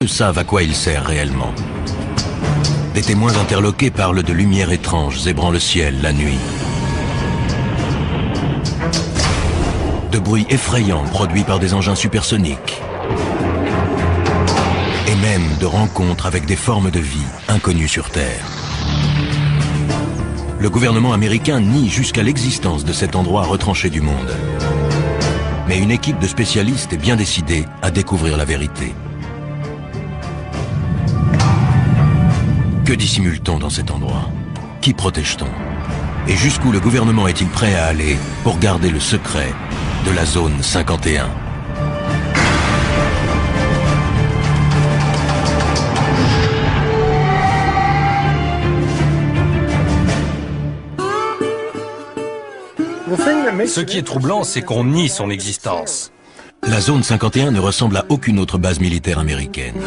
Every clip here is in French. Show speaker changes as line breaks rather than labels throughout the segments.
savent à quoi il sert réellement. Des témoins interloqués parlent de lumières étranges zébrant le ciel la nuit. De bruits effrayants produits par des engins supersoniques. Et même de rencontres avec des formes de vie inconnues sur Terre. Le gouvernement américain nie jusqu'à l'existence de cet endroit retranché du monde. Mais une équipe de spécialistes est bien décidée à découvrir la vérité. Que dissimule-t-on dans cet endroit? Qui protège-t-on? Et jusqu'où le gouvernement est-il prêt à aller pour garder le secret de la zone 51?
Ce qui est troublant, c'est qu'on nie son existence.
La zone 51 ne ressemble à aucune autre base militaire américaine.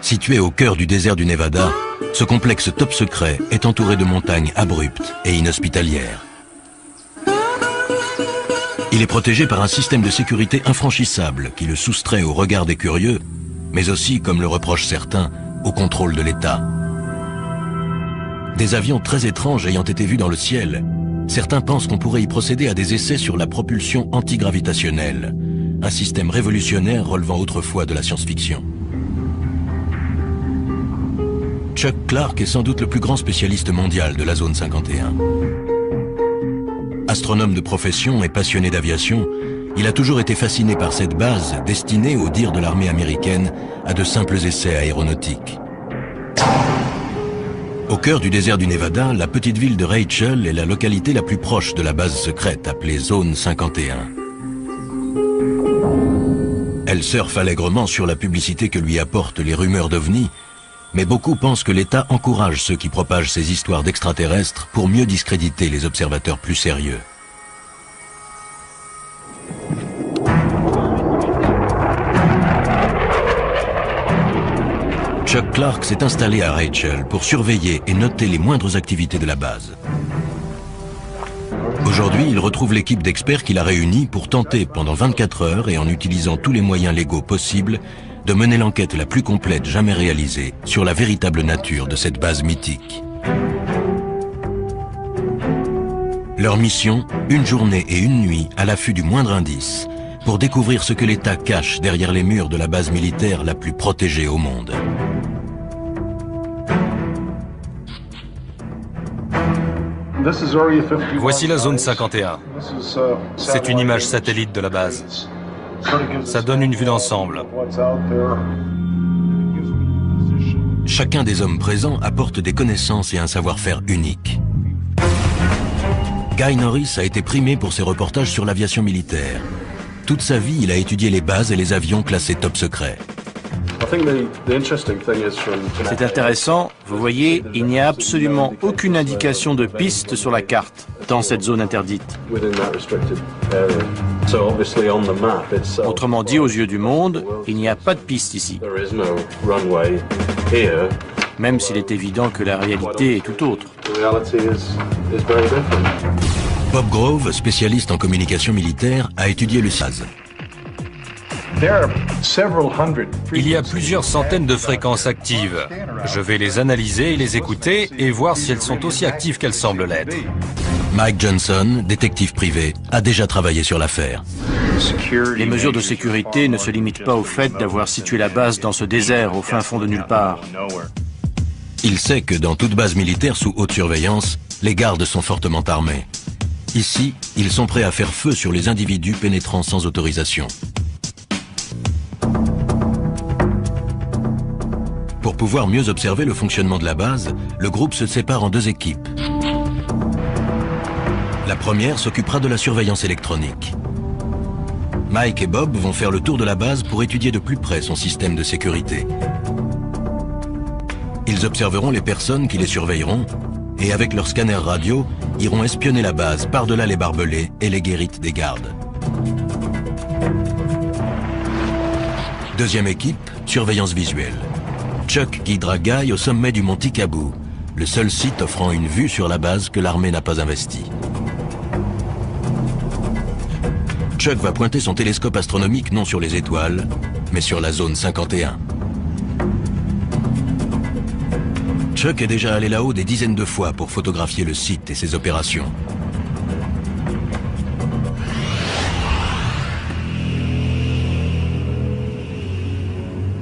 Situé au cœur du désert du Nevada, ce complexe top secret est entouré de montagnes abruptes et inhospitalières. Il est protégé par un système de sécurité infranchissable qui le soustrait au regard des curieux, mais aussi, comme le reprochent certains, au contrôle de l'État. Des avions très étranges ayant été vus dans le ciel, certains pensent qu'on pourrait y procéder à des essais sur la propulsion antigravitationnelle, un système révolutionnaire relevant autrefois de la science-fiction. Chuck Clark est sans doute le plus grand spécialiste mondial de la zone 51. Astronome de profession et passionné d'aviation, il a toujours été fasciné par cette base destinée, au dire de l'armée américaine, à de simples essais aéronautiques. Au cœur du désert du Nevada, la petite ville de Rachel est la localité la plus proche de la base secrète appelée Zone 51. Elle surfe allègrement sur la publicité que lui apportent les rumeurs d'OVNI, mais beaucoup pensent que l'État encourage ceux qui propagent ces histoires d'extraterrestres pour mieux discréditer les observateurs plus sérieux. Chuck Clark s'est installé à Rachel pour surveiller et noter les moindres activités de la base. Aujourd'hui, il retrouve l'équipe d'experts qu'il a réunie pour tenter pendant 24 heures et en utilisant tous les moyens légaux possibles de mener l'enquête la plus complète jamais réalisée sur la véritable nature de cette base mythique. Leur mission, une journée et une nuit à l'affût du moindre indice, pour découvrir ce que l'État cache derrière les murs de la base militaire la plus protégée au monde.
Voici la zone 51. C'est une image satellite de la base. Ça donne une vue d'ensemble.
Chacun des hommes présents apporte des connaissances et un savoir-faire unique. Guy Norris a été primé pour ses reportages sur l'aviation militaire. Toute sa vie, il a étudié les bases et les avions classés top secret.
C'est intéressant, vous voyez, il n'y a absolument aucune indication de piste sur la carte dans cette zone interdite. Autrement dit, aux yeux du monde, il n'y a pas de piste ici. Même s'il est évident que la réalité est tout autre.
Bob Grove, spécialiste en communication militaire, a étudié le SAZ.
Il y a plusieurs centaines de fréquences actives. Je vais les analyser et les écouter et voir si elles sont aussi actives qu'elles semblent l'être.
Mike Johnson, détective privé, a déjà travaillé sur l'affaire.
Les mesures de sécurité ne se limitent pas au fait d'avoir situé la base dans ce désert au fin fond de nulle part.
Il sait que dans toute base militaire sous haute surveillance, les gardes sont fortement armés. Ici, ils sont prêts à faire feu sur les individus pénétrant sans autorisation. Pour pouvoir mieux observer le fonctionnement de la base, le groupe se sépare en deux équipes. La première s'occupera de la surveillance électronique. Mike et Bob vont faire le tour de la base pour étudier de plus près son système de sécurité. Ils observeront les personnes qui les surveilleront et avec leur scanner radio, iront espionner la base par-delà les barbelés et les guérites des gardes. Deuxième équipe, surveillance visuelle. Chuck guidera Guy au sommet du mont Tikabou, le seul site offrant une vue sur la base que l'armée n'a pas investie. Chuck va pointer son télescope astronomique non sur les étoiles, mais sur la zone 51. Chuck est déjà allé là-haut des dizaines de fois pour photographier le site et ses opérations.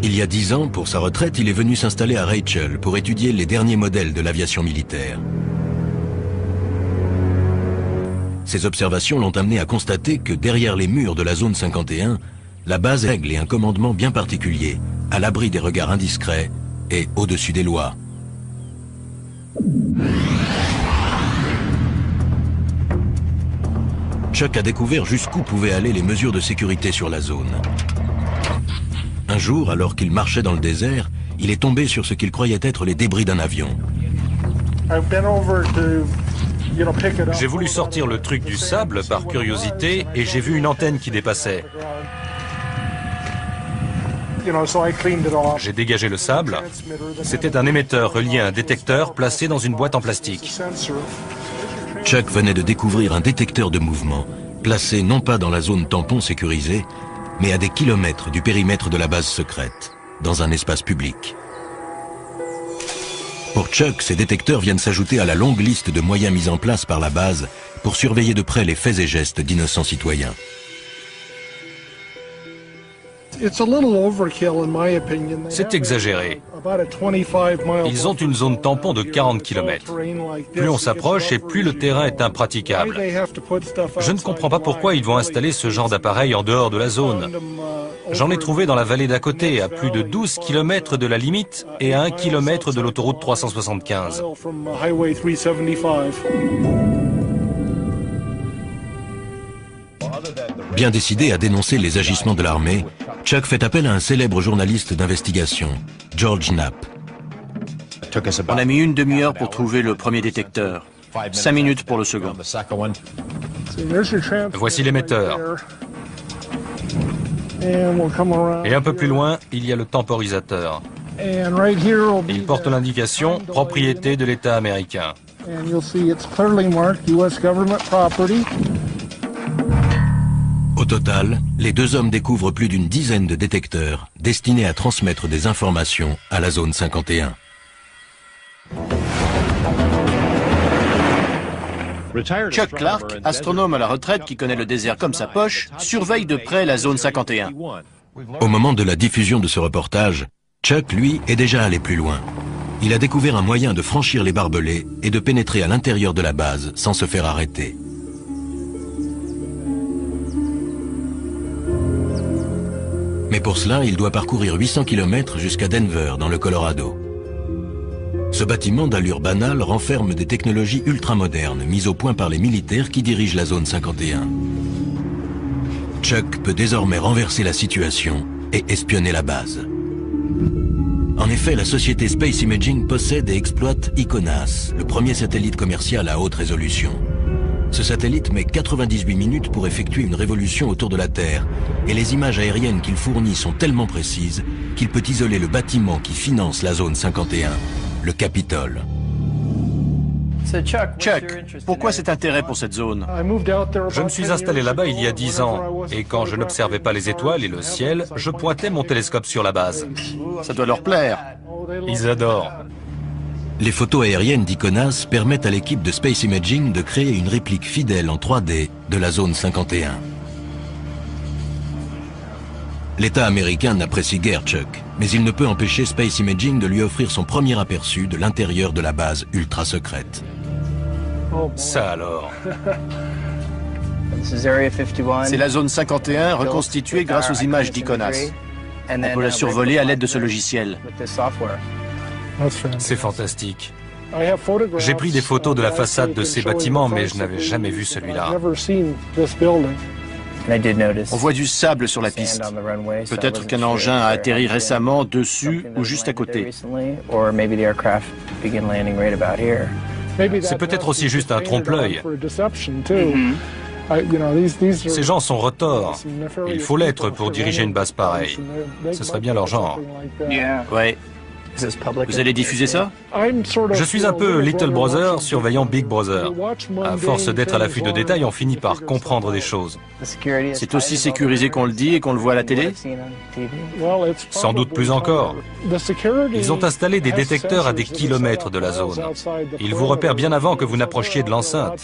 Il y a 10 ans, pour sa retraite, il est venu s'installer à Rachel pour étudier les derniers modèles de l'aviation militaire. Ses observations l'ont amené à constater que derrière les murs de la zone 51, la base règle et un commandement bien particulier, à l'abri des regards indiscrets et au-dessus des lois. Chuck a découvert jusqu'où pouvaient aller les mesures de sécurité sur la zone. Un jour, alors qu'il marchait dans le désert, il est tombé sur ce qu'il croyait être les débris d'un avion.
J'ai voulu sortir le truc du sable par curiosité et j'ai vu une antenne qui dépassait. J'ai dégagé le sable. C'était un émetteur relié à un détecteur placé dans une boîte en plastique.
Chuck venait de découvrir un détecteur de mouvement, placé non pas dans la zone tampon sécurisée, mais à des kilomètres du périmètre de la base secrète, dans un espace public. Pour Chuck, ces détecteurs viennent s'ajouter à la longue liste de moyens mis en place par la base pour surveiller de près les faits et gestes d'innocents citoyens.
C'est exagéré. Ils ont une zone tampon de 40 km. Plus on s'approche et plus le terrain est impraticable. Je ne comprends pas pourquoi ils vont installer ce genre d'appareil en dehors de la zone. J'en ai trouvé dans la vallée d'à côté, à plus de 12 km de la limite et à 1 km de l'autoroute 375.
Bien décidé à dénoncer les agissements de l'armée, Chuck fait appel à un célèbre journaliste d'investigation, George Knapp.
On a mis une demi-heure pour trouver le premier détecteur. 5 minutes pour le second.
Voici l'émetteur. Et un peu plus loin, il y a le temporisateur. Il porte l'indication « Propriété de l'État américain ».
Au total, les deux hommes découvrent plus d'une dizaine de détecteurs destinés à transmettre des informations à la zone 51.
Chuck Clark, astronome à la retraite qui connaît le désert comme sa poche, surveille de près la zone 51.
Au moment de la diffusion de ce reportage, Chuck, lui, est déjà allé plus loin. Il a découvert un moyen de franchir les barbelés et de pénétrer à l'intérieur de la base sans se faire arrêter. Mais pour cela, il doit parcourir 800 km jusqu'à Denver, dans le Colorado. Ce bâtiment d'allure banale renferme des technologies ultramodernes mises au point par les militaires qui dirigent la zone 51. Chuck peut désormais renverser la situation et espionner la base. En effet, la société Space Imaging possède et exploite ICONAS, le premier satellite commercial à haute résolution. Ce satellite met 98 minutes pour effectuer une révolution autour de la Terre, et les images aériennes qu'il fournit sont tellement précises qu'il peut isoler le bâtiment qui finance la zone 51, le Capitole.
Chuck, pourquoi cet intérêt pour cette zone?
Je me suis installé là-bas il y a 10 ans, et quand je n'observais pas les étoiles et le ciel, je pointais mon télescope sur la base.
Ça doit leur plaire.
Ils adorent.
Les photos aériennes d'ICONAS permettent à l'équipe de Space Imaging de créer une réplique fidèle en 3D de la zone 51. L'État américain n'apprécie guère Chuck, mais il ne peut empêcher Space Imaging de lui offrir son premier aperçu de l'intérieur de la base ultra secrète.
Ça alors.
C'est la zone 51 reconstituée grâce aux images d'ICONAS. On peut la survoler à l'aide de ce logiciel.
C'est fantastique. J'ai pris des photos de la façade de ces bâtiments, mais je n'avais jamais vu celui-là.
On voit du sable sur la piste. Peut-être qu'un engin a atterri récemment dessus ou juste à côté.
C'est peut-être aussi juste un trompe-l'œil. Ces gens sont retors. Il faut l'être pour diriger une base pareille. Ce serait bien leur genre.
Ouais. Vous allez diffuser ça?
Je suis un peu Little Brother surveillant Big Brother. À force d'être à l'affût de détails, on finit par comprendre des choses.
C'est aussi sécurisé qu'on le dit et qu'on le voit à la télé?
Sans doute plus encore. Ils ont installé des détecteurs à des kilomètres de la zone. Ils vous repèrent bien avant que vous n'approchiez de l'enceinte.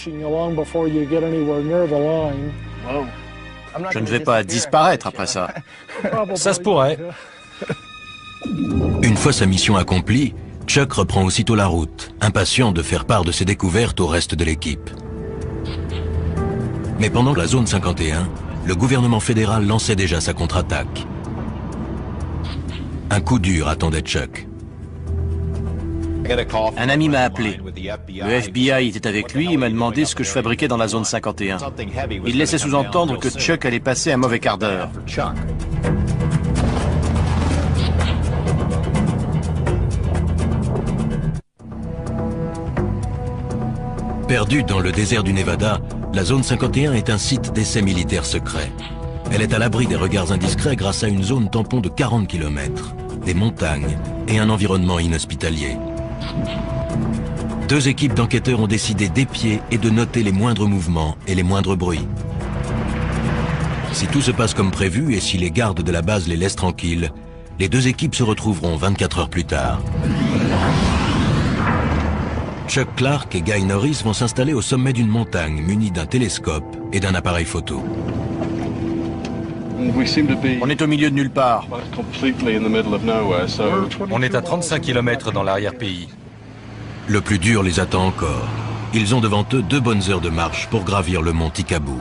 Je ne vais pas disparaître après ça.
Ça se pourrait.
Une fois sa mission accomplie, Chuck reprend aussitôt la route, impatient de faire part de ses découvertes au reste de l'équipe. Mais pendant la zone 51, le gouvernement fédéral lançait déjà sa contre-attaque. Un coup dur attendait Chuck.
Un ami m'a appelé. Le FBI était avec lui et m'a demandé ce que je fabriquais dans la zone 51. Il laissait sous-entendre que Chuck allait passer un mauvais quart d'heure.
Perdue dans le désert du Nevada, la zone 51 est un site d'essai militaire secret. Elle est à l'abri des regards indiscrets grâce à une zone tampon de 40 km, des montagnes et un environnement inhospitalier. Deux équipes d'enquêteurs ont décidé d'épier et de noter les moindres mouvements et les moindres bruits. Si tout se passe comme prévu et si les gardes de la base les laissent tranquilles, les deux équipes se retrouveront 24 heures plus tard. Chuck Clark et Guy Norris vont s'installer au sommet d'une montagne munis d'un télescope et d'un appareil photo.
On est au milieu de nulle part.
On est à 35 km dans l'arrière-pays.
Le plus dur les attend encore. Ils ont devant eux 2 bonnes heures de marche pour gravir le mont Tikabou.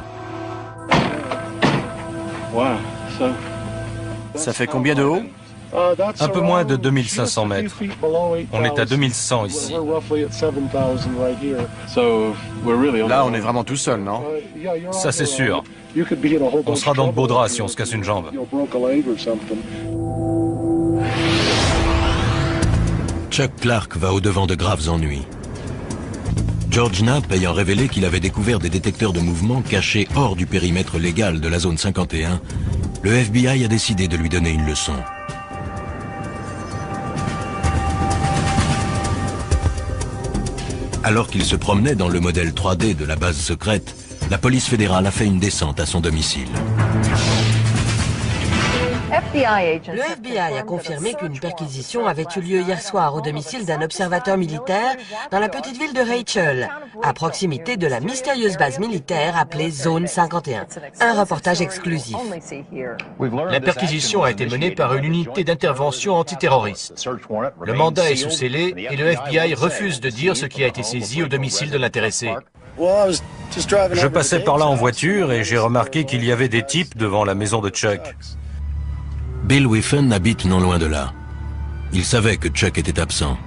Ça fait combien de haut?
Un peu moins de 2500 mètres. On est à 2100 ici.
Là, on est vraiment tout seul, non?
Ça, c'est sûr. On sera dans de beaux draps si on se casse une jambe.
Chuck Clark va au-devant de graves ennuis. George Knapp ayant révélé qu'il avait découvert des détecteurs de mouvement cachés hors du périmètre légal de la zone 51, le FBI a décidé de lui donner une leçon. Alors qu'il se promenait dans le modèle 3D de la base secrète, la police fédérale a fait une descente à son domicile.
Le FBI a confirmé qu'une perquisition avait eu lieu hier soir au domicile d'un observateur militaire dans la petite ville de Rachel, à proximité de la mystérieuse base militaire appelée Zone 51. Un reportage exclusif.
La perquisition a été menée par une unité d'intervention antiterroriste. Le mandat est sous scellé et le FBI refuse de dire ce qui a été saisi au domicile de l'intéressé.
Je passais par là en voiture et j'ai remarqué qu'il y avait des types devant la maison de Chuck.
Bill Whiffen habite non loin de là. Il savait que Chuck était absent.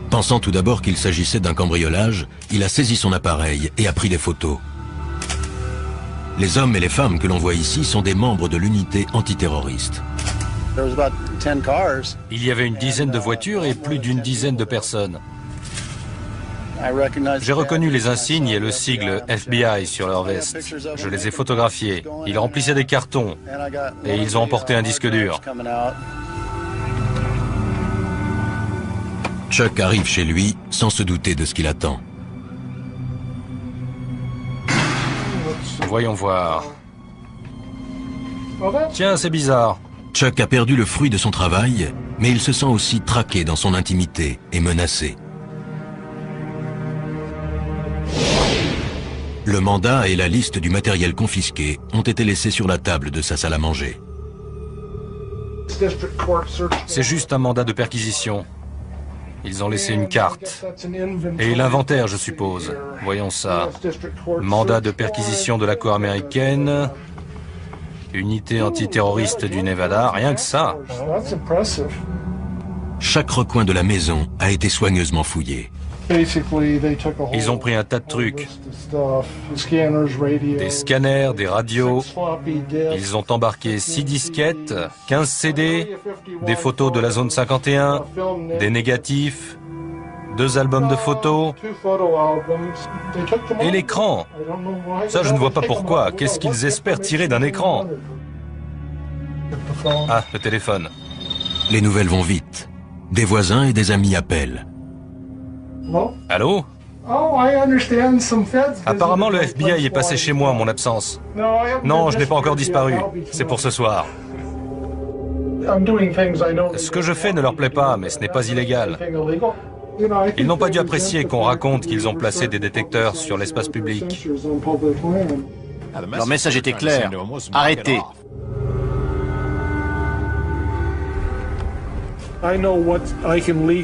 Pensant tout d'abord qu'il s'agissait d'un cambriolage, il a saisi son appareil et a pris des photos. Les hommes et les femmes que l'on voit ici sont des membres de l'unité antiterroriste.
Il y avait une dizaine de voitures et plus d'une dizaine de personnes. J'ai reconnu les insignes et le sigle FBI sur leur veste. Je les ai photographiés. Ils remplissaient des cartons et ils ont emporté un disque dur.
Chuck arrive chez lui sans se douter de ce qu'il attend.
Voyons voir. Tiens, c'est bizarre.
Chuck a perdu le fruit de son travail, mais il se sent aussi traqué dans son intimité et menacé. Le mandat et la liste du matériel confisqué ont été laissés sur la table de sa salle à manger.
C'est juste un mandat de perquisition. Ils ont laissé une carte. Et l'inventaire, je suppose. Voyons ça. Mandat de perquisition de la Cour américaine. Unité antiterroriste du Nevada. Rien que ça.
Chaque recoin de la maison a été soigneusement fouillé.
Ils ont pris un tas de trucs. Des scanners, des radios. Ils ont embarqué 6 disquettes, 15 CD, des photos de la zone 51, des négatifs, 2 albums de photos et l'écran. Ça, je ne vois pas pourquoi. Qu'est-ce qu'ils espèrent tirer d'un écran? Ah, le téléphone.
Les nouvelles vont vite. Des voisins et des amis appellent.
Allô? Apparemment, le FBI est passé chez moi en mon absence. Non, je n'ai pas encore disparu. C'est pour ce soir. Ce que je fais ne leur plaît pas, mais ce n'est pas illégal. Ils n'ont pas dû apprécier qu'on raconte qu'ils ont placé des détecteurs sur l'espace public.
Leur message était clair. Arrêtez.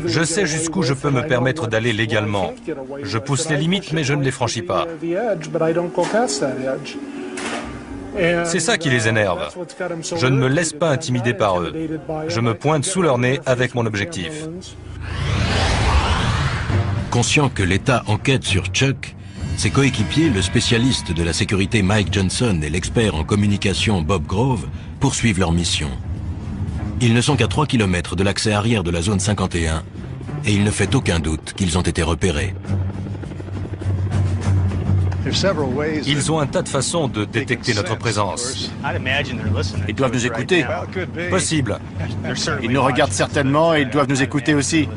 Je sais jusqu'où je peux me permettre d'aller légalement. Je pousse les limites, mais je ne les franchis pas. C'est ça qui les énerve. Je ne me laisse pas intimider par eux. Je me pointe sous leur nez avec mon objectif.
Conscient que l'État enquête sur Chuck, ses coéquipiers, le spécialiste de la sécurité Mike Johnson et l'expert en communication Bob Grove, poursuivent leur mission. Ils ne sont qu'à 3 km de l'accès arrière de la zone 51 et il ne fait aucun doute qu'ils ont été repérés.
Ils ont un tas de façons de détecter notre présence.
Ils doivent nous écouter.
Possible.
Ils nous regardent certainement et ils doivent nous écouter aussi.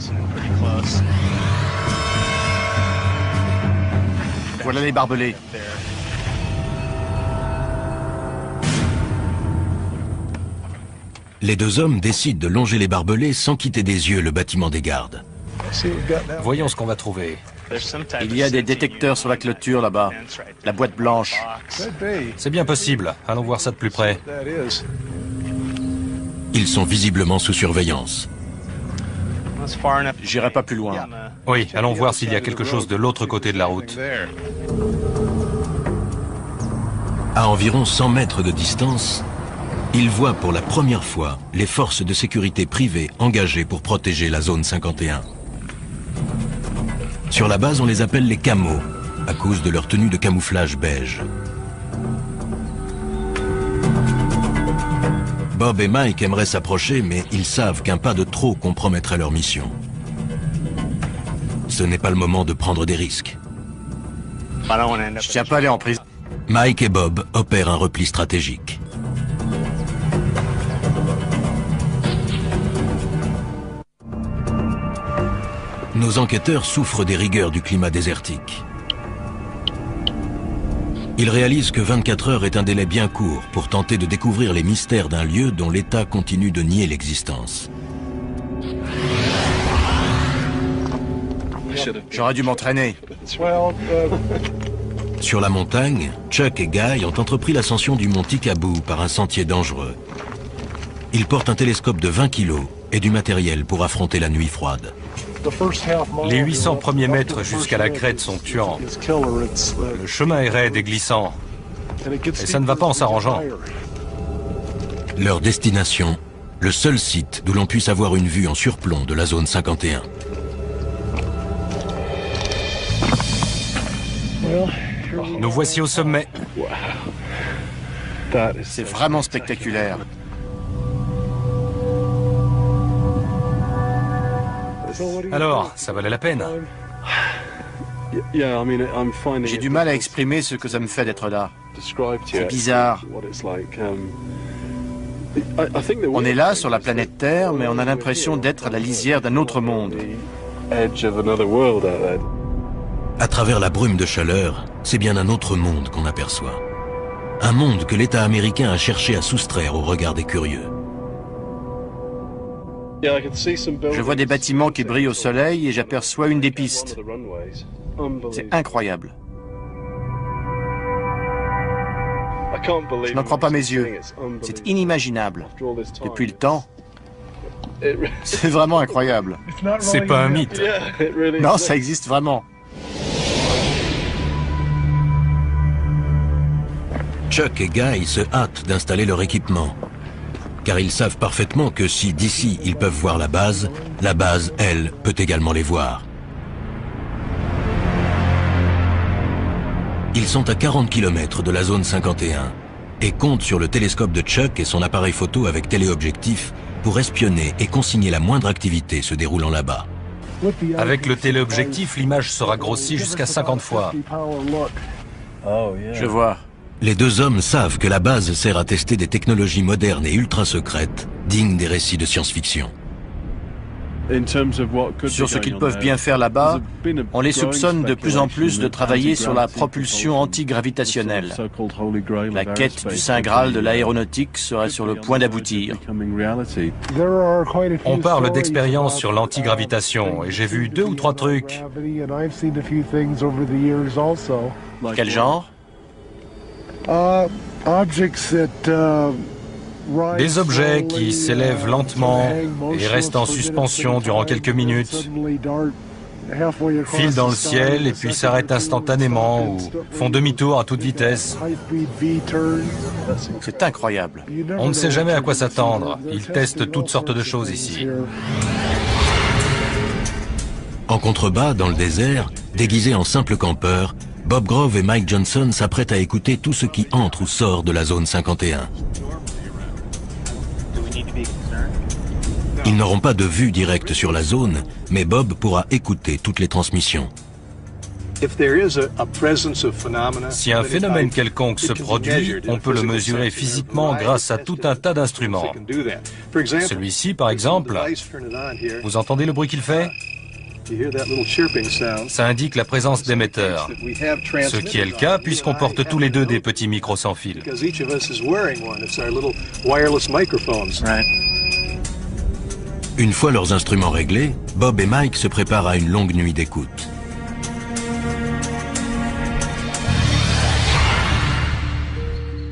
Voilà les barbelés.
Les deux hommes décident de longer les barbelés sans quitter des yeux le bâtiment des gardes.
Voyons ce qu'on va trouver.
Il y a des détecteurs sur la clôture là-bas. La boîte blanche.
C'est bien possible. Allons voir ça de plus près.
Ils sont visiblement sous surveillance.
J'irai pas plus loin.
Oui, allons voir s'il y a quelque chose de l'autre côté de la route.
À environ 100 mètres de distance, ils voient pour la première fois les forces de sécurité privées engagées pour protéger la zone 51. Sur la base, on les appelle les camos, à cause de leur tenue de camouflage beige. Bob et Mike aimeraient s'approcher, mais ils savent qu'un pas de trop compromettrait leur mission. Ce n'est pas le moment de prendre des risques.
Je tiens pas à aller en prison.
Mike et Bob opèrent un repli stratégique. Nos enquêteurs souffrent des rigueurs du climat désertique. Ils réalisent que 24 heures est un délai bien court pour tenter de découvrir les mystères d'un lieu dont l'État continue de nier l'existence.
J'aurais dû m'entraîner.
Sur la montagne, Chuck et Guy ont entrepris l'ascension du mont Tikaboo par un sentier dangereux. Ils portent un télescope de 20 kg et du matériel pour affronter la nuit froide.
Les 800 premiers mètres jusqu'à la crête sont tuants. Le chemin est raide et glissant. Et ça ne va pas en s'arrangeant.
Leur destination, le seul site d'où l'on puisse avoir une vue en surplomb de la zone 51.
Nous voici au sommet.
C'est vraiment spectaculaire.
Alors, ça valait la peine.
J'ai du mal à exprimer ce que ça me fait d'être là. C'est bizarre. On est là, sur la planète Terre, mais on a l'impression d'être à la lisière d'un autre monde.
À travers la brume de chaleur, c'est bien un autre monde qu'on aperçoit. Un monde que l'État américain a cherché à soustraire au regard des curieux.
Je vois des bâtiments qui brillent au soleil et j'aperçois une des pistes. C'est incroyable. Je n'en crois pas mes yeux. C'est inimaginable. Depuis le temps, c'est vraiment incroyable.
C'est pas un mythe.
Non, ça existe vraiment.
Chuck et Guy se hâtent d'installer leur équipement. Car ils savent parfaitement que si d'ici ils peuvent voir la base, elle, peut également les voir. Ils sont à 40 km de la zone 51 et comptent sur le télescope de Chuck et son appareil photo avec téléobjectif pour espionner et consigner la moindre activité se déroulant là-bas.
Avec le téléobjectif, l'image sera grossie jusqu'à 50 fois.
Je vois.
Les deux hommes savent que la base sert à tester des technologies modernes et ultra secrètes, dignes des récits de science-fiction.
Sur ce qu'ils peuvent bien faire là-bas, on les soupçonne de plus en plus de travailler sur la propulsion antigravitationnelle. La quête du Saint Graal de l'aéronautique serait sur le point d'aboutir.
On parle d'expérience sur l'antigravitation et j'ai vu 2 ou 3 trucs.
Quel genre?
Des objets qui s'élèvent lentement et restent en suspension durant quelques minutes, filent dans le ciel et puis s'arrêtent instantanément ou font demi-tour à toute vitesse.
C'est incroyable.
On ne sait jamais à quoi s'attendre. Ils testent toutes sortes de choses ici.
En contrebas, dans le désert, déguisés en simples campeurs, Bob Grove et Mike Johnson s'apprêtent à écouter tout ce qui entre ou sort de la zone 51. Ils n'auront pas de vue directe sur la zone, mais Bob pourra écouter toutes les transmissions.
Si un phénomène quelconque se produit, on peut le mesurer physiquement grâce à tout un tas d'instruments. Celui-ci, par exemple, vous entendez le bruit qu'il fait? Ça indique la présence d'émetteurs, ce qui est le cas puisqu'on porte tous les deux des petits micros sans fil.
Une fois leurs instruments réglés, Bob et Mike se préparent à une longue nuit d'écoute.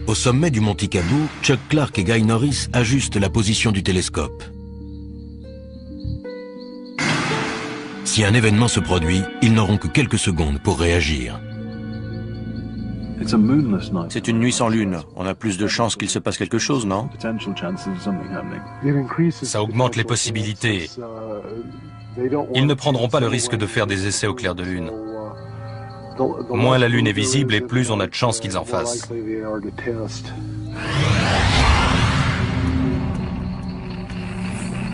Au sommet du Mont Tikabou, Chuck Clark et Guy Norris ajustent la position du télescope. Si un événement se produit, ils n'auront que quelques secondes pour réagir.
C'est une nuit sans lune. On a plus de chances qu'il se passe quelque chose, non?
Ça augmente les possibilités. Ils ne prendront pas le risque de faire des essais au clair de lune. Moins la lune est visible et plus on a de chances qu'ils en fassent.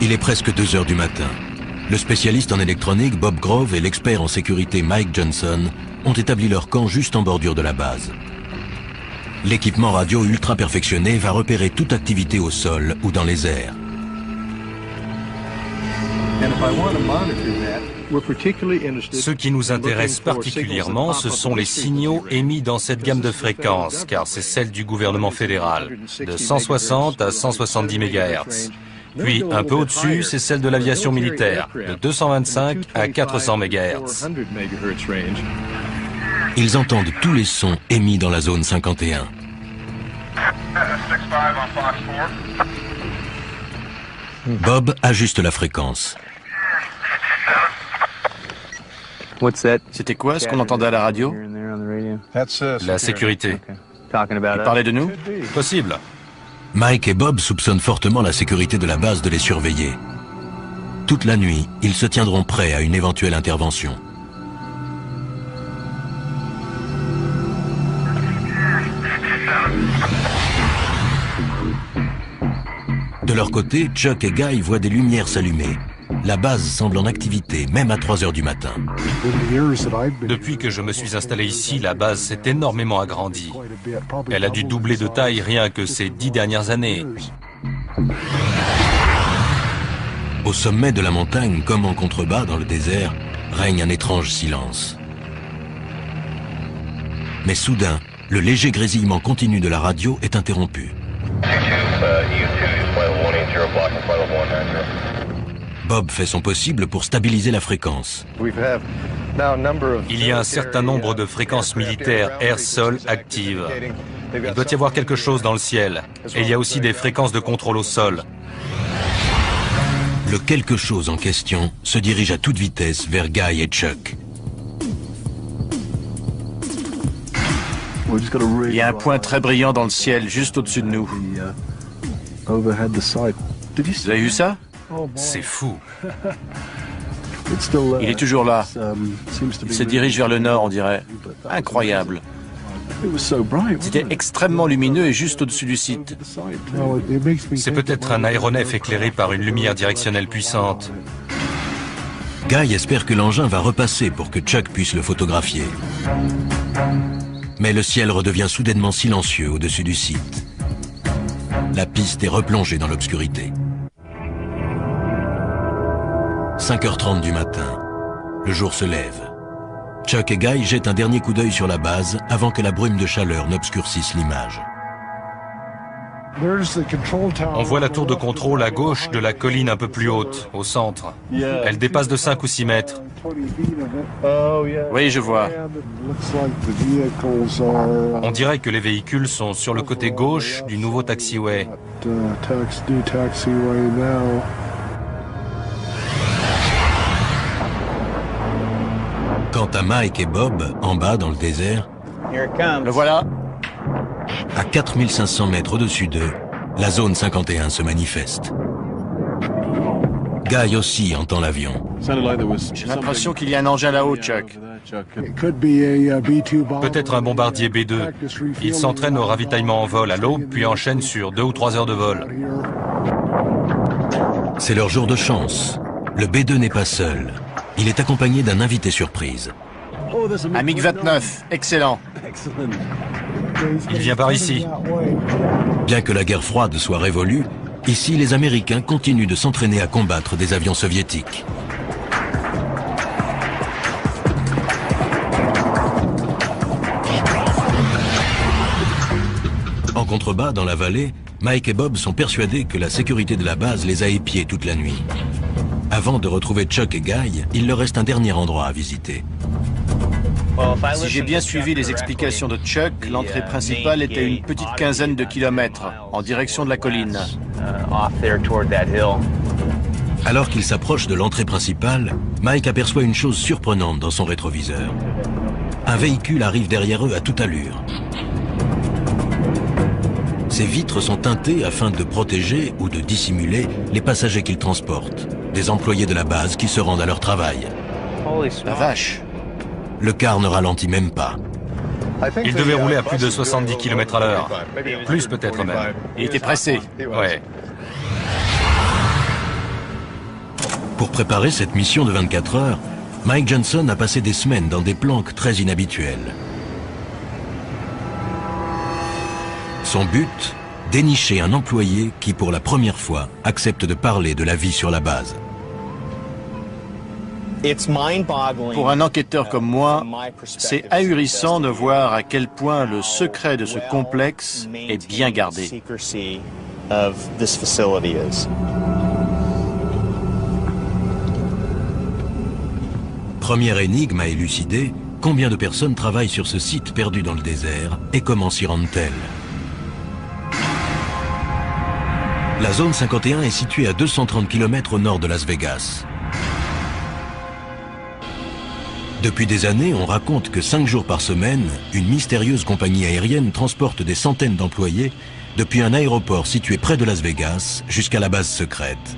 Il est presque 2 heures du matin. Le spécialiste en électronique Bob Grove et l'expert en sécurité Mike Johnson ont établi leur camp juste en bordure de la base. L'équipement radio ultra perfectionné va repérer toute activité au sol ou dans les airs.
Ce qui nous intéresse particulièrement, ce sont les signaux émis dans cette gamme de fréquences, car c'est celle du gouvernement fédéral, de 160 à 170 MHz. Puis, un peu au-dessus, c'est celle de l'aviation militaire, de 225 à 400 MHz.
Ils entendent tous les sons émis dans la zone 51. Bob ajuste la fréquence.
C'était quoi ce qu'on entendait à la radio?
La sécurité.
Il parlait de nous?
Possible.
Mike et Bob soupçonnent fortement la sécurité de la base de les surveiller. Toute la nuit, ils se tiendront prêts à une éventuelle intervention. De leur côté, Chuck et Guy voient des lumières s'allumer. La base semble en activité, même à 3 heures du matin.
Depuis que je me suis installé ici, la base s'est énormément agrandie. Elle a dû doubler de taille rien que ces 10 dernières années.
Au sommet de la montagne, comme en contrebas dans le désert, règne un étrange silence. Mais soudain, le léger grésillement continu de la radio est interrompu. Bob fait son possible pour stabiliser la fréquence.
Il y a un certain nombre de fréquences militaires air-sol actives. Il doit y avoir quelque chose dans le ciel. Et il y a aussi des fréquences de contrôle au sol.
Le quelque chose en question se dirige à toute vitesse vers Guy et Chuck.
Il y a un point très brillant dans le ciel, juste au-dessus de nous. Vous avez vu ça?
C'est fou.
Il est toujours là. Il se dirige vers le nord, on dirait. Incroyable. C'était extrêmement lumineux et juste au-dessus du site.
C'est peut-être un aéronef éclairé par une lumière directionnelle puissante.
Guy espère que l'engin va repasser pour que Chuck puisse le photographier. Mais le ciel redevient soudainement silencieux au-dessus du site. La piste est replongée dans l'obscurité. 5h30 du matin. Le jour se lève. Chuck et Guy jettent un dernier coup d'œil sur la base avant que la brume de chaleur n'obscurcisse l'image.
On voit la tour de contrôle à gauche de la colline un peu plus haute, au centre. Elle dépasse de 5 ou 6 mètres.
Oui, je vois.
On dirait que les véhicules sont sur le côté gauche du nouveau taxiway.
Quant à Mike et Bob, en bas dans le désert,
Le voilà.
à 4500 mètres au-dessus d'eux, la zone 51 se manifeste. Guy aussi entend l'avion.
J'ai l'impression qu'il y a un engin là-haut, Chuck.
Peut-être un bombardier B-2. Il s'entraîne au ravitaillement en vol à l'aube, puis enchaîne sur 2 ou 3 heures de vol.
C'est leur jour de chance. Le B-2 n'est pas seul. Il est accompagné d'un invité surprise.
Un MiG-29, excellent.
Il vient par ici.
Bien que la guerre froide soit révolue, ici les Américains continuent de s'entraîner à combattre des avions soviétiques. En contrebas, dans la vallée, Mike et Bob sont persuadés que la sécurité de la base les a épiés toute la nuit. Avant de retrouver Chuck et Guy, il leur reste un dernier endroit à visiter.
Si j'ai bien suivi les explications de Chuck, l'entrée principale est à une petite quinzaine de kilomètres, en direction de la colline.
Alors qu'ils s'approchent de l'entrée principale, Mike aperçoit une chose surprenante dans son rétroviseur. Un véhicule arrive derrière eux à toute allure. Ses vitres sont teintées afin de protéger ou de dissimuler les passagers qu'ils transportent, des employés de la base qui se rendent à leur travail.
La vache.
Le car ne ralentit même pas.
Il devait rouler à plus de 70 km à l'heure. Plus peut-être même.
Il était pressé.
Ouais.
Pour préparer cette mission de 24 heures, Mike Johnson a passé des semaines dans des planques très inhabituelles. Son but, dénicher un employé qui, pour la première fois, accepte de parler de la vie sur la base.
Pour un enquêteur comme moi, c'est ahurissant de voir à quel point le secret de ce complexe est bien gardé.
Première énigme à élucider, combien de personnes travaillent sur ce site perdu dans le désert et comment s'y rendent-elles? La zone 51 est située à 230 km au nord de Las Vegas. Depuis des années, on raconte que 5 jours par semaine, une mystérieuse compagnie aérienne transporte des centaines d'employés depuis un aéroport situé près de Las Vegas jusqu'à la base secrète.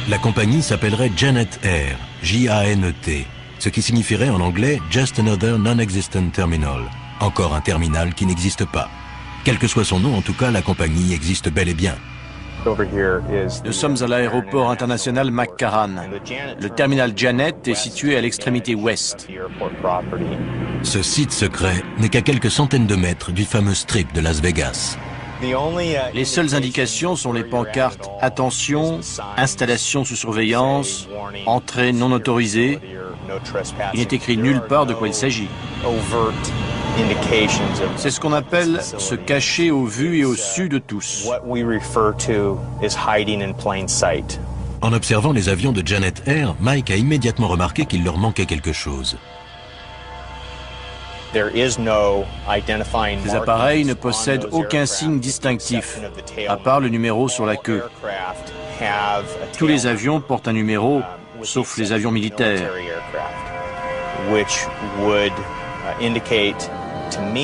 La compagnie s'appellerait Janet Air, J-A-N-E-T, ce qui signifierait en anglais « Just Another Non-Existent Terminal », encore un terminal qui n'existe pas. Quel que soit son nom, en tout cas, la compagnie existe bel et bien.
Nous sommes à l'aéroport international McCarran. Le terminal Janet est situé à l'extrémité ouest.
Ce site secret n'est qu'à quelques centaines de mètres du fameux strip de Las Vegas.
Les seules indications sont les pancartes « Attention »,« Installation sous surveillance »,« Entrée non autorisée ». Il n'est écrit nulle part de quoi il s'agit. C'est ce qu'on appelle se cacher au vu et au su de tous.
En observant les avions de Janet Air, Mike a immédiatement remarqué qu'il leur manquait quelque chose.
Ces appareils ne possèdent aucun signe distinctif, à part le numéro sur la queue. Tous les avions portent un numéro, sauf les avions militaires.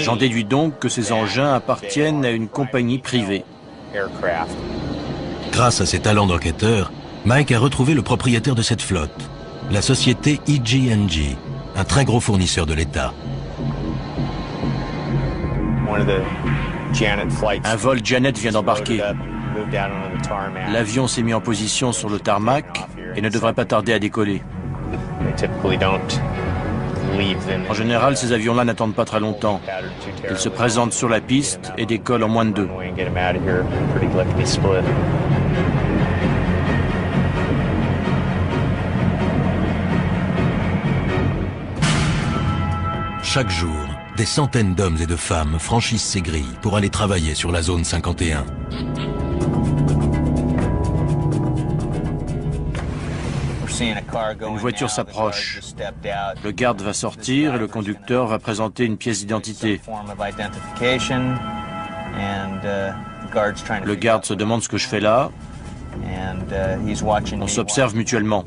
J'en déduis donc que ces engins appartiennent à une compagnie privée.
Grâce à ses talents d'enquêteur, Mike a retrouvé le propriétaire de cette flotte, la société EG&G, un très gros fournisseur de l'État.
Un vol Janet vient d'embarquer. L'avion s'est mis en position sur le tarmac et ne devrait pas tarder à décoller. En général, ces avions-là n'attendent pas très longtemps. Ils se présentent sur la piste et décollent en moins de 2.
Chaque jour, des centaines d'hommes et de femmes franchissent ces grilles pour aller travailler sur la zone 51.
Une voiture s'approche. Le garde va sortir et le conducteur va présenter une pièce d'identité. Le garde se demande ce que je fais là. On s'observe mutuellement.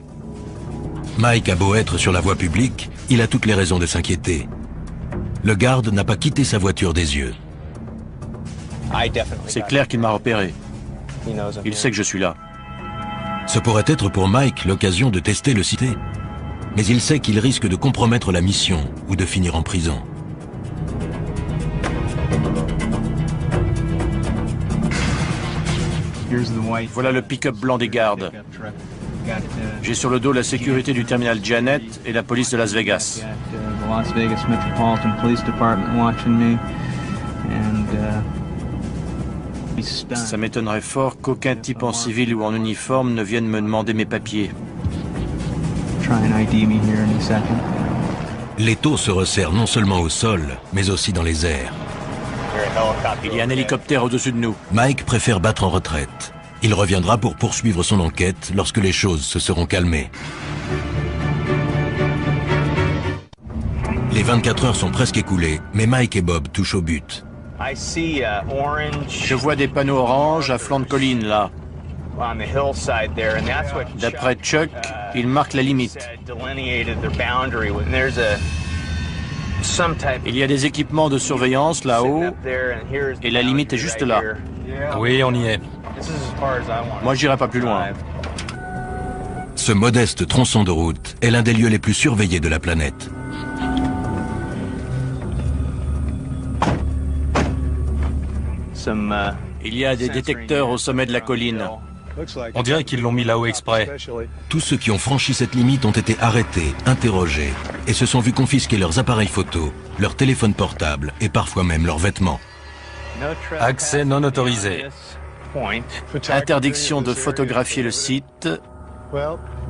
Mike a beau être sur la voie publique, il a toutes les raisons de s'inquiéter. Le garde n'a pas quitté sa voiture des yeux.
C'est clair qu'il m'a repéré. Il sait que je suis là.
Ce pourrait être pour Mike l'occasion de tester le cité. Mais il sait qu'il risque de compromettre la mission ou de finir en prison.
Voilà le pick-up blanc des gardes. J'ai sur le dos la sécurité du terminal Janet et la police de Las Vegas. Ça m'étonnerait fort qu'aucun type en civil ou en uniforme ne vienne me demander mes papiers.
L'étau se resserre non seulement au sol, mais aussi dans les airs.
Il y a un hélicoptère au-dessus de nous.
Mike préfère battre en retraite. Il reviendra pour poursuivre son enquête lorsque les choses se seront calmées. Les 24 heures sont presque écoulées, mais Mike et Bob touchent au but.
Je vois des panneaux orange à flanc de colline, là. D'après Chuck, ils marquent la limite. Il y a des équipements de surveillance là-haut, et la limite est juste là.
Oui, on y est.
Moi, j'irai pas plus loin.
Ce modeste tronçon de route est l'un des lieux les plus surveillés de la planète.
Il y a des détecteurs au sommet de la colline.
On dirait qu'ils l'ont mis là-haut exprès.
Tous ceux qui ont franchi cette limite ont été arrêtés, interrogés, et se sont vus confisquer leurs appareils photo, leurs téléphones portables et parfois même leurs vêtements.
Accès non autorisé.
Interdiction de photographier le site.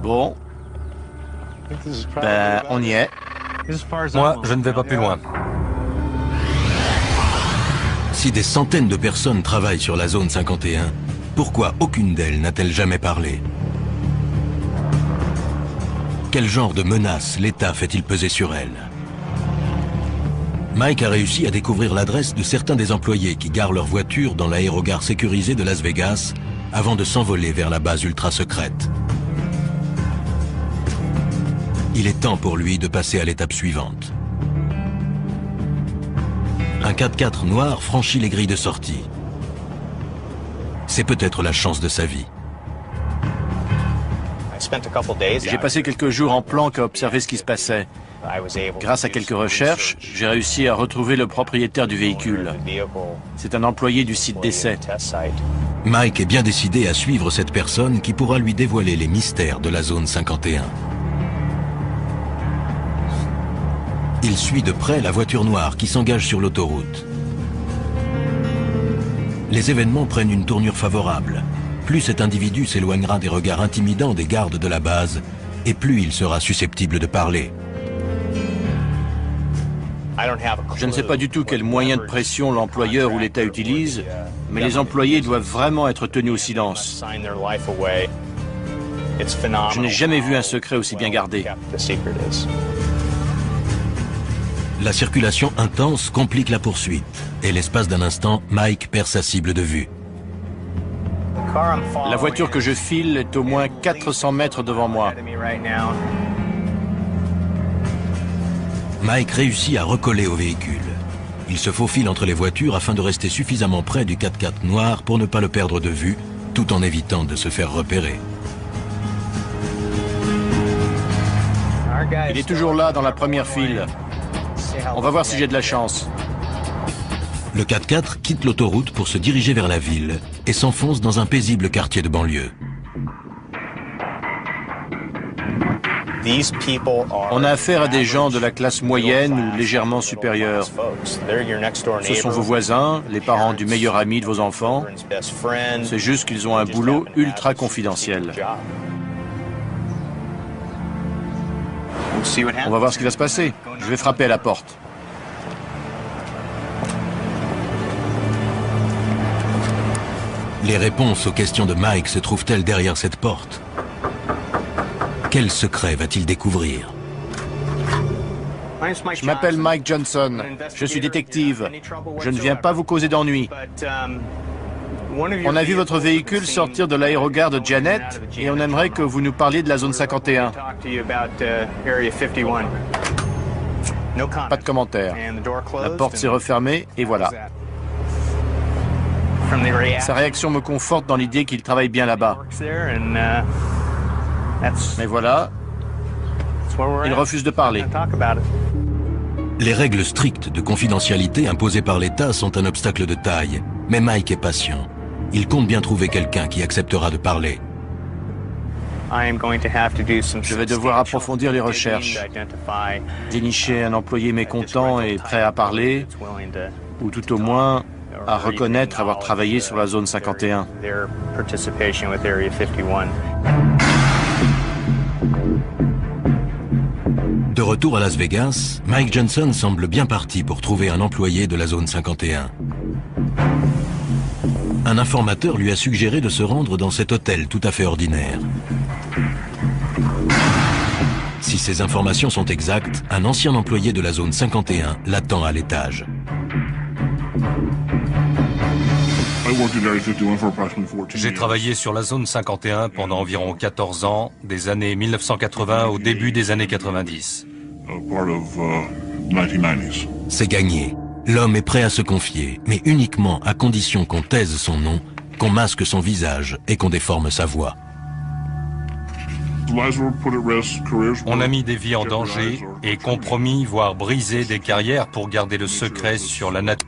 Bon. Ben, on y est.
Moi, je ne vais pas plus loin.
Si des centaines de personnes travaillent sur la zone 51, pourquoi aucune d'elles n'a-t-elle jamais parlé? Quel genre de menace l'État fait-il peser sur elles? Mike a réussi à découvrir l'adresse de certains des employés qui garent leur voiture dans l'aérogare sécurisé de Las Vegas avant de s'envoler vers la base ultra secrète. Il est temps pour lui de passer à l'étape suivante. Un 4x4 noir franchit les grilles de sortie. C'est peut-être la chance de sa vie.
J'ai passé quelques jours en planque à observer ce qui se passait. Grâce à quelques recherches, j'ai réussi à retrouver le propriétaire du véhicule. C'est un employé du site d'essai.
Mike est bien décidé à suivre cette personne qui pourra lui dévoiler les mystères de la zone 51. Il suit de près la voiture noire qui s'engage sur l'autoroute. Les événements prennent une tournure favorable. Plus cet individu s'éloignera des regards intimidants des gardes de la base, et plus il sera susceptible de parler.
Je ne sais pas du tout quel moyen de pression l'employeur ou l'État utilise, mais les employés doivent vraiment être tenus au silence. Je n'ai jamais vu un secret aussi bien gardé.
La circulation intense complique la poursuite, et l'espace d'un instant, Mike perd sa cible de vue.
La voiture que je file est au moins 400 mètres devant moi.
Mike réussit à recoller au véhicule. Il se faufile entre les voitures afin de rester suffisamment près du 4x4 noir pour ne pas le perdre de vue, tout en évitant de se faire repérer.
Il est toujours là dans la première file. On va voir si j'ai de la chance.
Le 4x4 quitte l'autoroute pour se diriger vers la ville et s'enfonce dans un paisible quartier de banlieue.
On a affaire à des gens de la classe moyenne ou légèrement supérieure. Ce sont vos voisins, les parents du meilleur ami de vos enfants. C'est juste qu'ils ont un boulot ultra confidentiel. On va voir ce qui va se passer. Je vais frapper à la porte.
Les réponses aux questions de Mike se trouvent-elles derrière cette porte? Quel secret va-t-il découvrir?
Je m'appelle Mike Johnson. Je suis détective. Je ne viens pas vous causer d'ennuis. On a vu votre véhicule sortir de l'aérogare de Janet et on aimerait que vous nous parliez de la zone 51. Pas de commentaire. La porte s'est refermée et voilà. Sa réaction me conforte dans l'idée qu'il travaille bien là-bas. Mais voilà, il refuse de parler.
Les règles strictes de confidentialité imposées par l'État sont un obstacle de taille. Mais Mike est patient. Il compte bien trouver quelqu'un qui acceptera de parler.
Je vais devoir approfondir les recherches, dénicher un employé mécontent et prêt à parler, ou tout au moins à reconnaître avoir travaillé sur la zone 51.
De retour à Las Vegas, Mike Johnson semble bien parti pour trouver un employé de la zone 51. Un informateur lui a suggéré de se rendre dans cet hôtel tout à fait ordinaire. Si ces informations sont exactes, un ancien employé de la zone 51 l'attend à l'étage.
J'ai travaillé sur la zone 51 pendant environ 14 ans, des années 1980 au début des années 90.
C'est gagné. L'homme est prêt à se confier, mais uniquement à condition qu'on taise son nom, qu'on masque son visage et qu'on déforme sa voix.
On a mis des vies en danger et compromis, voire brisé des carrières pour garder le secret sur la nature.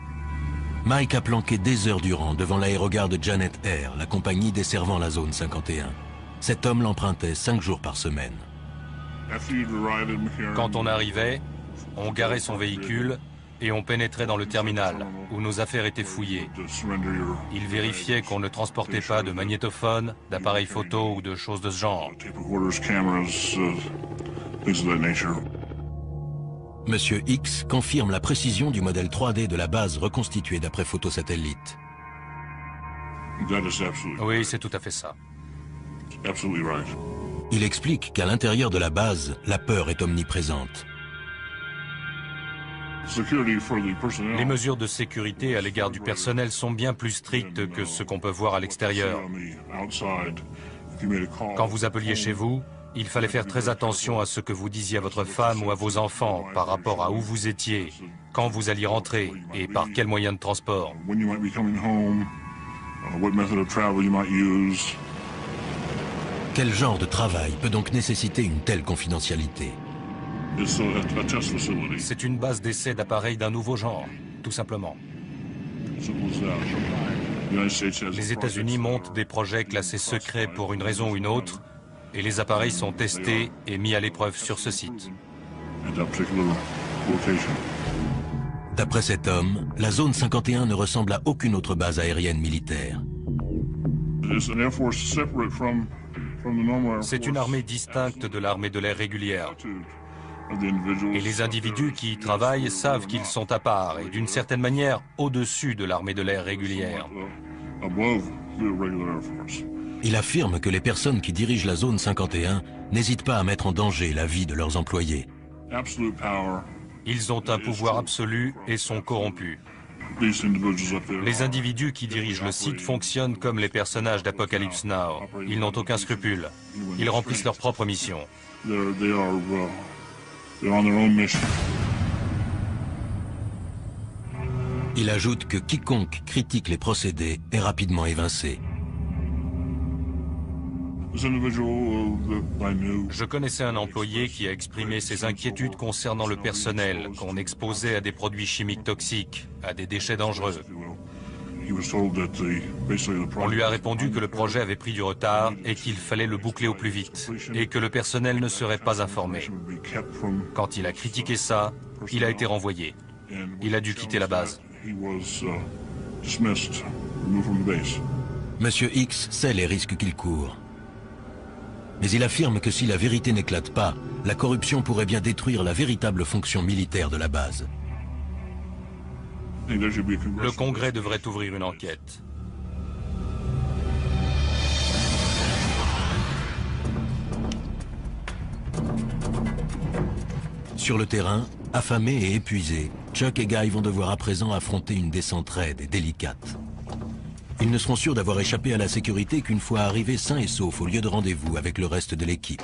Mike a planqué des heures durant devant l'aérogare de Janet Air, la compagnie desservant la zone 51. Cet homme l'empruntait 5 jours par semaine.
Quand on arrivait, on garait son véhicule et on pénétrait dans le terminal, où nos affaires étaient fouillées. Il vérifiait qu'on ne transportait pas de magnétophone, d'appareils photo ou de choses de ce genre.
Monsieur X confirme la précision du modèle 3D de la base reconstituée d'après photosatellite.
Oui, c'est tout à fait ça.
Il explique qu'à l'intérieur de la base, la peur est omniprésente.
Les mesures de sécurité à l'égard du personnel sont bien plus strictes que ce qu'on peut voir à l'extérieur. Quand vous appeliez chez vous, il fallait faire très attention à ce que vous disiez à votre femme ou à vos enfants par rapport à où vous étiez, quand vous alliez rentrer et par quel moyen de transport.
Quel genre de travail peut donc nécessiter une telle confidentialité?
C'est une base d'essai d'appareils d'un nouveau genre, tout simplement. Les États-Unis montent des projets classés secrets pour une raison ou une autre, et les appareils sont testés et mis à l'épreuve sur ce site.
D'après cet homme, la zone 51 ne ressemble à aucune autre base aérienne militaire.
C'est une armée distincte de l'armée de l'air régulière. Et les individus qui y travaillent savent qu'ils sont à part et d'une certaine manière au-dessus de l'armée de l'air régulière.
Il affirme que les personnes qui dirigent la zone 51 n'hésitent pas à mettre en danger la vie de leurs employés.
Ils ont un pouvoir absolu et sont corrompus. Les individus qui dirigent le site fonctionnent comme les personnages d'Apocalypse Now. Ils n'ont aucun scrupule. Ils remplissent leur propre mission.
Il ajoute que quiconque critique les procédés est rapidement évincé.
Je connaissais un employé qui a exprimé ses inquiétudes concernant le personnel, qu'on exposait à des produits chimiques toxiques, à des déchets dangereux. On lui a répondu que le projet avait pris du retard et qu'il fallait le boucler au plus vite, et que le personnel ne serait pas informé. Quand il a critiqué ça, il a été renvoyé. Il a dû quitter la base.
Monsieur X sait les risques qu'il court. Mais il affirme que si la vérité n'éclate pas, la corruption pourrait bien détruire la véritable fonction militaire de la base.
Le Congrès devrait ouvrir une enquête.
Sur le terrain, affamés et épuisés, Chuck et Guy vont devoir à présent affronter une descente raide et délicate. Ils ne seront sûrs d'avoir échappé à la sécurité qu'une fois arrivés sains et saufs au lieu de rendez-vous avec le reste de l'équipe.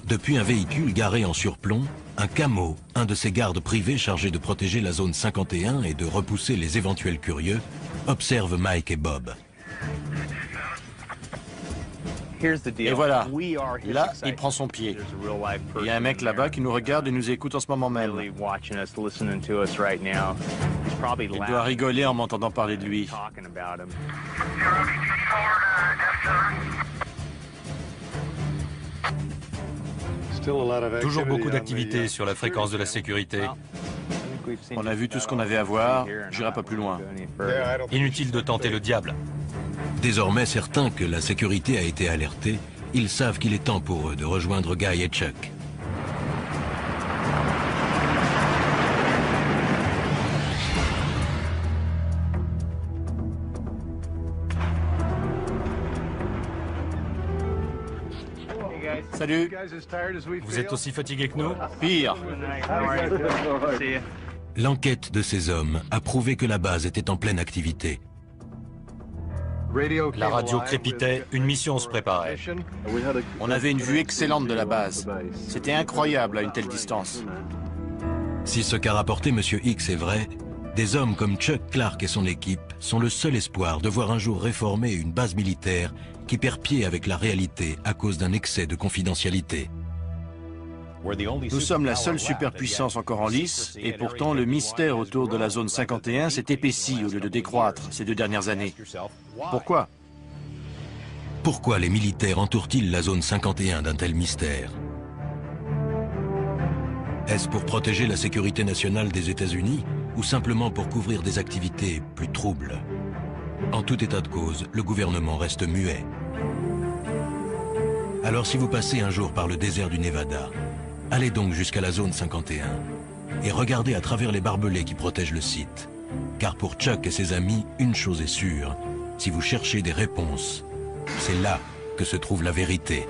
Depuis un véhicule garé en surplomb, un camo, un de ces gardes privés chargés de protéger la zone 51 et de repousser les éventuels curieux, observe Mike et Bob.
Et voilà, là, il prend son pied. Il y a un mec là-bas qui nous regarde et nous écoute en ce moment même. Il doit rigoler en m'entendant parler de lui.
Toujours beaucoup d'activités sur la fréquence de la sécurité.
On a vu tout ce qu'on avait à voir, j'irai pas plus loin.
Inutile de tenter le diable.
Désormais certains que la sécurité a été alertée, ils savent qu'il est temps pour eux de rejoindre Guy et Chuck.
Salut.
Vous êtes aussi fatigué que nous?
Pire.
L'enquête de ces hommes a prouvé que la base était en pleine activité.
La radio crépitait, une mission se préparait.
On avait une vue excellente de la base. C'était incroyable à une telle distance.
Si ce qu'a rapporté Monsieur X est vrai, des hommes comme Chuck Clark et son équipe sont le seul espoir de voir un jour réformer une base militaire qui perd pied avec la réalité à cause d'un excès de confidentialité.
Nous sommes la seule superpuissance encore en lice, et pourtant le mystère autour de la zone 51 s'est épaissi au lieu de décroître ces 2 dernières années. Pourquoi?
Pourquoi les militaires entourent-ils la zone 51 d'un tel mystère? Est-ce pour protéger la sécurité nationale des États-Unis ou simplement pour couvrir des activités plus troubles? En tout état de cause, le gouvernement reste muet. Alors si vous passez un jour par le désert du Nevada, allez donc jusqu'à la zone 51 et regardez à travers les barbelés qui protègent le site. Car pour Chuck et ses amis, une chose est sûre, si vous cherchez des réponses, c'est là que se trouve la vérité.